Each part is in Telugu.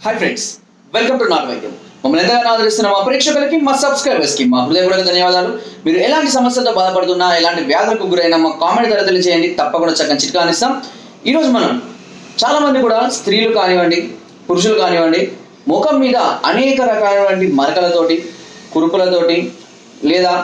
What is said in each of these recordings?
Hi friends, welcome to not వైద్యం. మమ్మల్ని ఎంతగానో ఆదరిస్తున్న మా ప్రేక్షకులకి, మా సబ్స్క్రైబర్స్కి మా హృదయపూర్వక ధన్యవాదాలు. మీరు ఎలాంటి సమస్యలతో బాధపడుతున్నా, ఎలాంటి వ్యాధులకు గురైనా మా కామెంట్ ద్వారా తెలియజేయండి. తప్పకుండా చక్కని చిట్కాలు ఇస్తాం. ఈరోజు మనం చాలామంది కూడా స్త్రీలు కానివ్వండి, పురుషులు కానివ్వండి, ముఖం మీద అనేక రకాలైనటువంటి మరకలతోటి, కురుపులతోటి, లేదా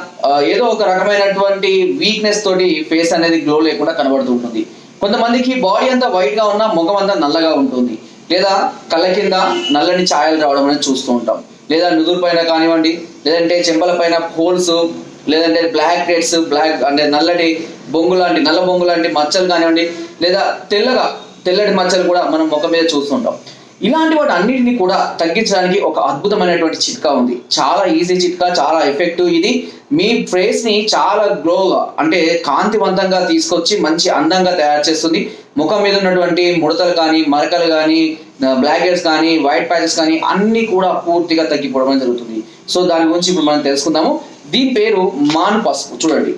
ఏదో ఒక రకమైనటువంటి వీక్నెస్ తోటి ఫేస్ అనేది గ్లో లేకుండా కనబడుతూ ఉంటుంది. కొంతమందికి బాడీ అంతా వైట్గా ఉన్నా ముఖం అంతా నల్లగా ఉంటుంది, లేదా కళ్ళ కింద నల్లని ఛాయలు రావడం అనేది చూస్తూ ఉంటాం. లేదా నుదురు పైన కానివ్వండి, లేదంటే చెంపల పైన హోల్స్, లేదంటే బ్లాక్ రెడ్స్, బ్లాక్ అంటే నల్ల బొంగు లాంటి మచ్చలు కానివ్వండి, లేదా తెల్లటి మచ్చలు కూడా మనం ముఖం మీద చూస్తుంటాం. ఇలాంటి వాటి అన్నిటిని కూడా తగ్గించడానికి ఒక అద్భుతమైనటువంటి చిట్కా ఉంది. చాలా ఈజీ చిట్కా, చాలా ఎఫెక్టివ్. ఇది మీ ఫేస్ ని చాలా గ్లోగా అంటే కాంతివంతంగా తీసుకొచ్చి మంచి అందంగా తయారు చేస్తుంది. ముఖం మీద ఉన్నటువంటి ముడతలు కానీ, మరకలు కానీ, బ్లాక్ హెడ్స్ కానీ, వైట్ ప్యాచెస్ కానీ అన్ని కూడా పూర్తిగా తగ్గిపోవడం జరుగుతుంది. సో దాని గురించి ఇప్పుడు మనం తెలుసుకుందాము. దీని పేరు మాను పసుపు. చూడండి,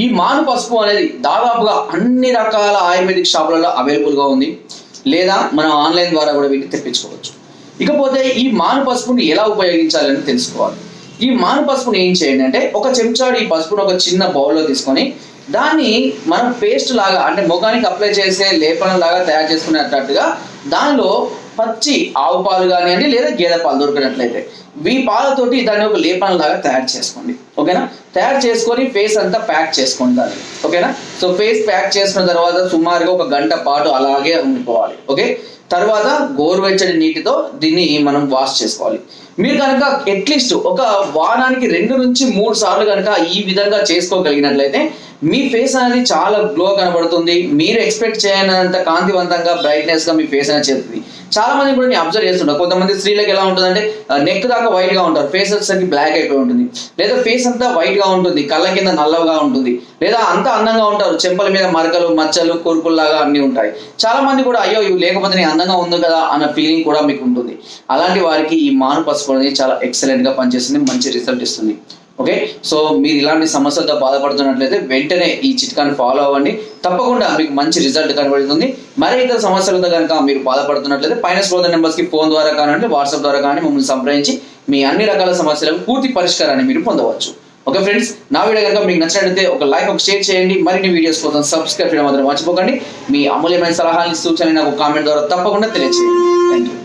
ఈ మాను పసుపు అనేది దాదాపుగా అన్ని రకాల ఆయుర్వేదిక్ షాపులలో అవైలబుల్గా ఉంది, లేదా మనం ఆన్లైన్ ద్వారా కూడా వీటిని తెప్పించుకోవచ్చు. ఇకపోతే ఈ మాను పసుపుని ఎలా ఉపయోగించాలని తెలుసుకోవాలి. ఈ మాను పసుపుని ఏం చేయండి అంటే, ఒక చెంచాడు ఈ పసుపుని ఒక చిన్న బౌల్లో తీసుకొని దాన్ని మనం పేస్ట్ లాగా అంటే ముఖానికి అప్లై చేసే లేపనం లాగా తయారు చేసుకునేటట్టుగా దానిలో పచ్చి ఆవు పాలు కానివ్వండి, లేదా గేదె పాలు దొరికినట్లయితే ఈ పాలతోటి దాన్ని ఒక లేపనం లాగా తయారు చేసుకోండి. ఓకేనా? తయారు చేసుకొని ఫేస్ అంతా ప్యాక్ చేసుకోండి దాన్ని. ఓకేనా? సో ఫేస్ ప్యాక్ చేసుకున్న తర్వాత సుమారుగా 1 గంట పాటు అలాగే ఉండిపోవాలి. ఓకే, తర్వాత గోరువెచ్చని నీటితో దీన్ని మనం వాష్ చేసుకోవాలి. మీరు కనుక అట్లీస్ట్ ఒక వారానికి 2 నుంచి 3 సార్లు కనుక ఈ విధంగా చేసుకోగలిగినట్లయితే మీ ఫేస్ అనేది చాలా గ్లో కనబడుతుంది. మీరు ఎక్స్పెక్ట్ చేయనంత కాంతివంతంగా, బ్రైట్నెస్ గా మీ ఫేస్ అనేది చేస్తుంది. చాలా మంది కూడా నేను అబ్జర్వ్ చేస్తుంటాను. కొంతమంది స్త్రీలకు ఎలా ఉంటుందంటే నెక్ దాకా వైట్ గా ఉంటారు, ఫేస్ వచ్చేసరికి బ్లాక్ అయిపోయి ఉంటుంది, లేదా ఫేస్ అంతా వైట్ గా ఉంటుంది, కళ్ళ కింద నల్లగా ఉంటుంది, లేదా అంతా అందంగా ఉంటారు, చెంపల మీద మరకలు, మచ్చలు, కురుపుల్లాగా అన్ని ఉంటాయి. చాలా మంది కూడా అయ్యో ఇవి లేకపోతే నేను అందంగా ఉంది కదా అన్న ఫీలింగ్ కూడా మీకు ఉంటుంది. అలాంటి వారికి ఈ మాను పసుపు అనేది చాలా ఎక్సలెంట్ గా పనిచేస్తుంది, మంచి రిజల్ట్ ఇస్తుంది. ఓకే, సో మీరు ఇలాంటి సమస్యలతో బాధపడుతున్నట్లయితే వెంటనే ఈ చిట్కాని ఫాలో అవ్వండి. తప్పకుండా మీకు మంచి రిజల్ట్ కనబడుతుంది. మరి ఇతర సమస్యలతో కనుక మీరు బాధపడుతున్నట్లయితే పైన స్క్రోల్ నెంబర్స్కి ఫోన్ ద్వారా కానివ్వండి, వాట్సాప్ ద్వారా కానీ మమ్మల్ని సంప్రదించి మీ అన్ని రకాల సమస్యలకు పూర్తి పరిష్కారాన్ని మీరు పొందవచ్చు. ఓకే ఫ్రెండ్స్, నా వీడియో కనుక మీకు నచ్చినట్లయితే ఒక లైక్, ఒక షేర్ చేయండి. మరిన్ని వీడియోస్ కోసం సబ్స్క్రైబ్ చేయడం మాత్రం మర్చిపోకండి. మీ అమూల్యమైన సలహాలు, సూచనలు నాకు కామెంట్ ద్వారా తప్పకుండా తెలియజేయండి. Thank you.